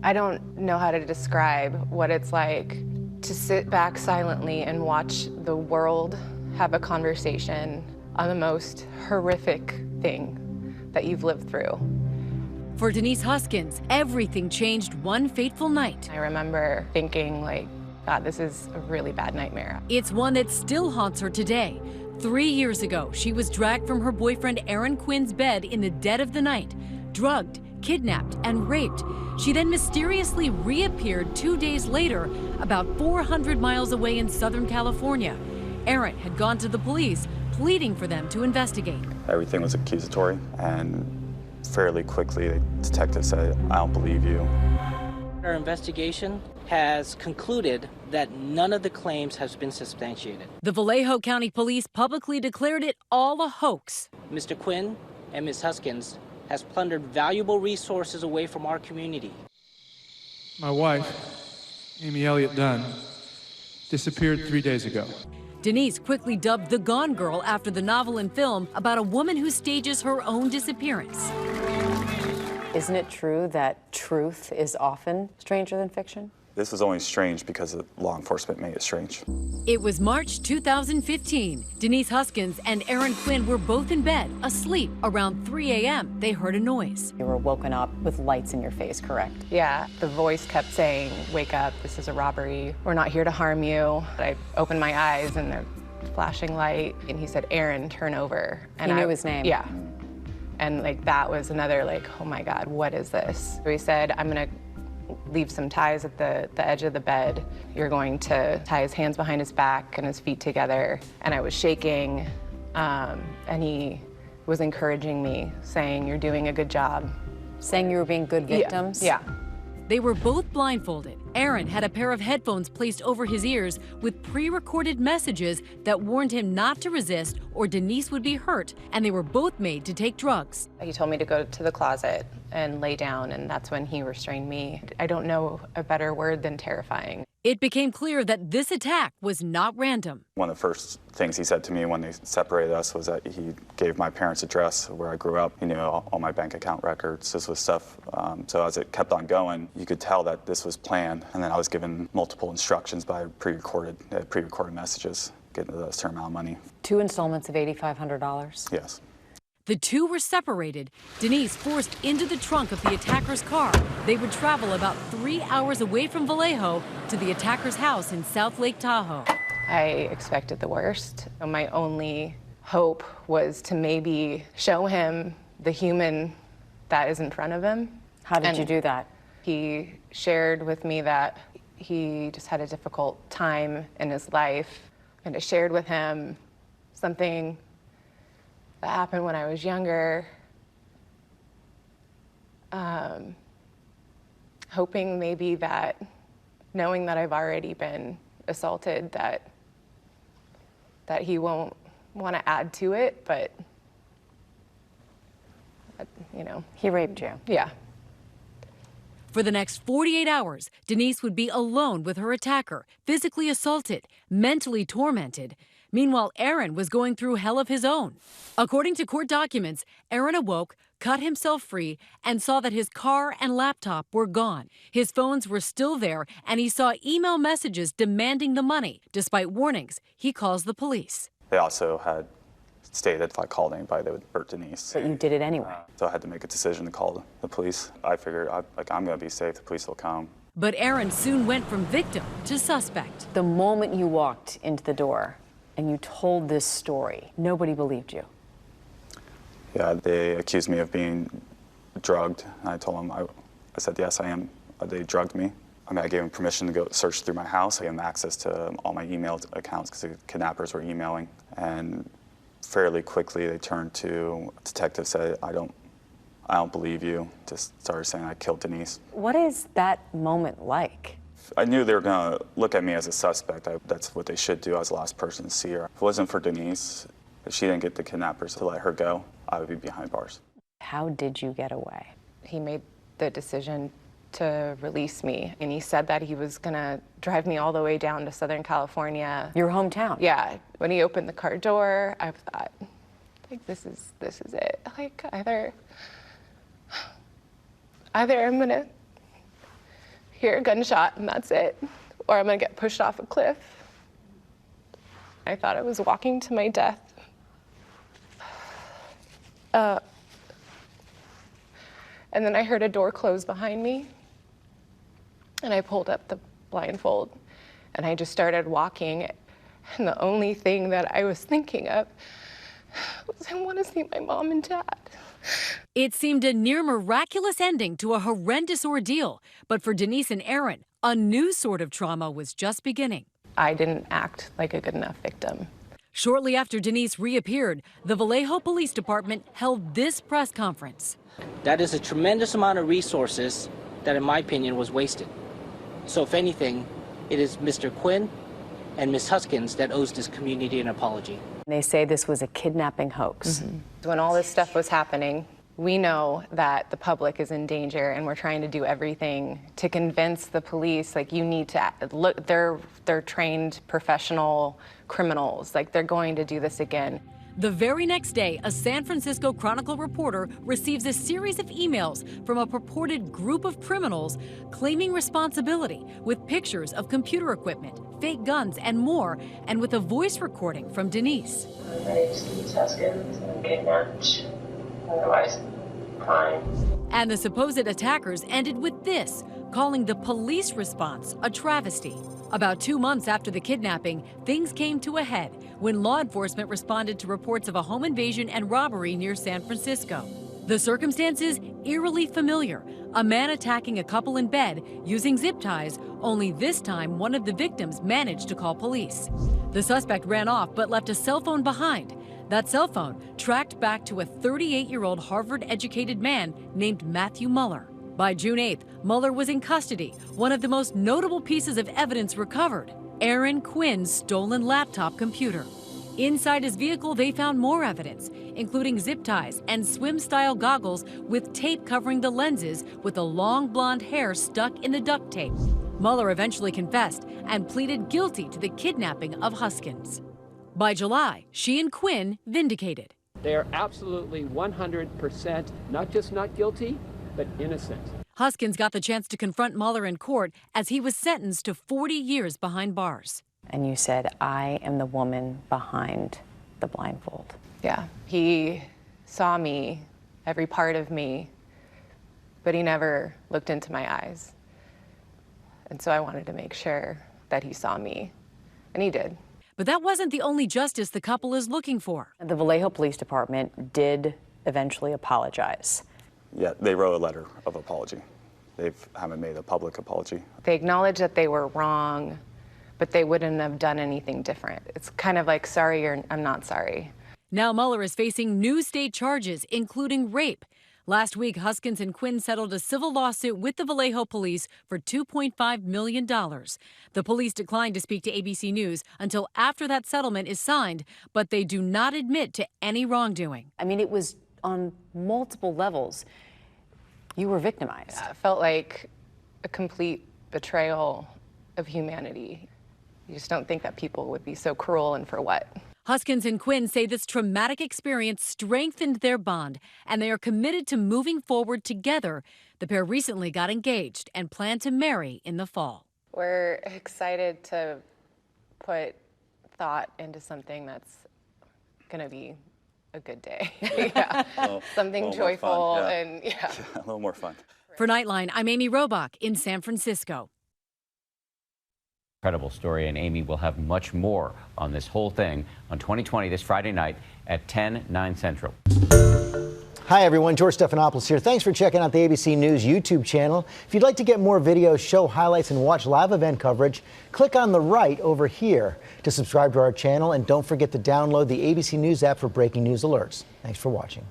I don't know how to describe what it's like to sit back silently and watch the world have a conversation on the most horrific thing that you've lived through. For Denise Huskins, everything changed one fateful night. I remember thinking, like, God, this is a really bad nightmare. It's one that still haunts her today. 3 years ago, she was dragged from her boyfriend Aaron Quinn's bed in the dead of the night, drugged, kidnapped, and raped. She then mysteriously reappeared 2 days later, about 400 miles away in Southern California. Aaron had gone to the police, pleading for them to investigate. Everything was accusatory, and fairly quickly, the detective said, "I don't believe you." Our investigation has concluded that none of the claims has been substantiated. The Vallejo County Police publicly declared it all a hoax. Mr. Quinn and Ms. Huskins has plundered valuable resources away from our community. My wife, Amy Elliott Dunn, disappeared 3 days ago. Denise quickly dubbed the Gone Girl after the novel and film about a woman who stages her own disappearance. Isn't it true that truth is often stranger than fiction? This was only strange because law enforcement made it strange. It was March 2015. Denise Huskins and Aaron Quinn were both in bed, asleep. Around 3 a.m., they heard a noise. You were woken up with lights in your face, correct? Yeah, the voice kept saying, "Wake up, this is a robbery. We're not here to harm you." I opened my eyes and the flashing light, and he said, "Aaron, turn over." And He knew his name. Yeah. And like that was another like, oh my God, what is this? So he said, "I'm gonna leave some ties at the edge of the bed. You're going to tie his hands behind his back and his feet together." And I was shaking, and he was encouraging me, saying, "You're doing a good job." Saying you were being good victims? Yeah. They were both blindfolded. Aaron had a pair of headphones placed over his ears with pre-recorded messages that warned him not to resist or Denise would be hurt, and they were both made to take drugs. He told me to go to the closet and lay down, and that's when he restrained me. I don't know a better word than terrifying. It became clear that this attack was not random. One of the first things he said to me when they separated us was that he gave my parents' address where I grew up. He knew all my bank account records. This was stuff, so as it kept on going, you could tell that this was planned. And then I was given multiple instructions by pre-recorded messages, getting a certain amount of money. 2 installments of $8,500? Yes. The two were separated. Denise forced into the trunk of the attacker's car. They would travel about 3 hours away from Vallejo to the attacker's house in South Lake Tahoe. I expected the worst. My only hope was to maybe show him the human that is in front of him. How did you do that? He shared with me that he just had a difficult time in his life, and I shared with him something that happened when I was younger, hoping maybe that, knowing that I've already been assaulted, that he won't want to add to it, but, you know. He raped you? Yeah. For the next 48 hours, Denise would be alone with her attacker, physically assaulted, mentally tormented. Meanwhile, Aaron was going through hell of his own. According to court documents, Aaron awoke, cut himself free, and saw that his car and laptop were gone. His phones were still there, and he saw email messages demanding the money. Despite warnings, he calls the police. They also had stated if I called anybody, they would hurt Denise. But you did it anyway. So I had to make a decision to call the police. I figured, I'm going to be safe, the police will come. But Aaron soon went from victim to suspect. The moment you walked into the door and you told this story, nobody believed you. Yeah, they accused me of being drugged. And I told them, I said, yes, I am. They drugged me. I mean, I gave them permission to go search through my house. I gave them access to all my email accounts because the kidnappers were emailing. And fairly quickly, they turned to a detective, said, I don't believe you. Just started saying I killed Denise. What is that moment like? I knew they were going to look at me as a suspect. That's what they should do. I was the last person to see her. If it wasn't for Denise, if she didn't get the kidnappers to let her go, I would be behind bars. How did you get away? He made the decision to release me, and he said that he was gonna drive me all the way down to Southern California. Your hometown? Yeah. When he opened the car door, I thought, like, this is it. Like, either I'm gonna hear a gunshot and that's it, or I'm gonna get pushed off a cliff. I thought I was walking to my death. And then I heard a door close behind me, and I pulled up the blindfold, and I just started walking, and the only thing that I was thinking of was, I want to see my mom and dad. It seemed a near miraculous ending to a horrendous ordeal, but for Denise and Aaron, a new sort of trauma was just beginning. I didn't act like a good enough victim. Shortly after Denise reappeared, the Vallejo Police Department held this press conference. That is a tremendous amount of resources that, in my opinion, was wasted. So if anything, it is Mr. Quinn and Ms. Huskins that owes this community an apology. They say this was a kidnapping hoax. When all this stuff was happening, we know that the public is in danger, and we're trying to do everything to convince the police, like, you need to look, they're trained professional criminals, like, they're going to do this again. The very next day, a San Francisco Chronicle reporter receives a series of emails from a purported group of criminals claiming responsibility, with pictures of computer equipment, fake guns, and more, and with a voice recording from Denise. My name's Denise Huskins, and I'm kidnapped. Otherwise, fine. And the supposed attackers ended with this, calling the police response a travesty. About 2 months after the kidnapping, things came to a head when law enforcement responded to reports of a home invasion and robbery near San Francisco. The circumstances eerily familiar. A man attacking a couple in bed using zip ties, only this time one of the victims managed to call police. The suspect ran off but left a cell phone behind. That cell phone tracked back to a 38-year-old Harvard-educated man named Matthew Mueller. By June 8th, Mueller was in custody. One of the most notable pieces of evidence recovered, Aaron Quinn's stolen laptop computer. Inside his vehicle, they found more evidence, including zip ties and swim-style goggles with tape covering the lenses with the long blonde hair stuck in the duct tape. Mueller eventually confessed and pleaded guilty to the kidnapping of Huskins. By July, she and Quinn vindicated. They are absolutely 100% not just not guilty, but innocent. Huskins got the chance to confront Mueller in court as he was sentenced to 40 years behind bars. And you said, I am the woman behind the blindfold. Yeah, he saw me, every part of me, but he never looked into my eyes. And so I wanted to make sure that he saw me, and he did. But that wasn't the only justice the couple is looking for. The Vallejo Police Department did eventually apologize. Yeah, they wrote a letter of apology. They haven't made a public apology. They acknowledged that they were wrong, but they wouldn't have done anything different. It's kind of like, sorry, I'm not sorry. Now Mueller is facing new state charges, including rape. Last week, Huskins and Quinn settled a civil lawsuit with the Vallejo police for $2.5 million. The police declined to speak to ABC News until after that settlement is signed, but they do not admit to any wrongdoing. I mean, it was on multiple levels. You were victimized. It felt like a complete betrayal of humanity. You just don't think that people would be so cruel, and for what? Huskins and Quinn say this traumatic experience strengthened their bond, and they are committed to moving forward together. The pair recently got engaged and plan to marry in the fall. We're excited to put thought into something that's going to be a good day. Yeah. Something joyful and yeah. A little more fun. For Nightline, I'm Amy Robach in San Francisco. Incredible story, and Amy will have much more on this whole thing on 20/20 this Friday night at 10, 9 Central. Hi everyone, George Stephanopoulos here. Thanks for checking out the ABC News YouTube channel. If you'd like to get more videos, show highlights, and watch live event coverage, click on the right over here to subscribe to our channel, and don't forget to download the ABC News app for breaking news alerts. Thanks for watching.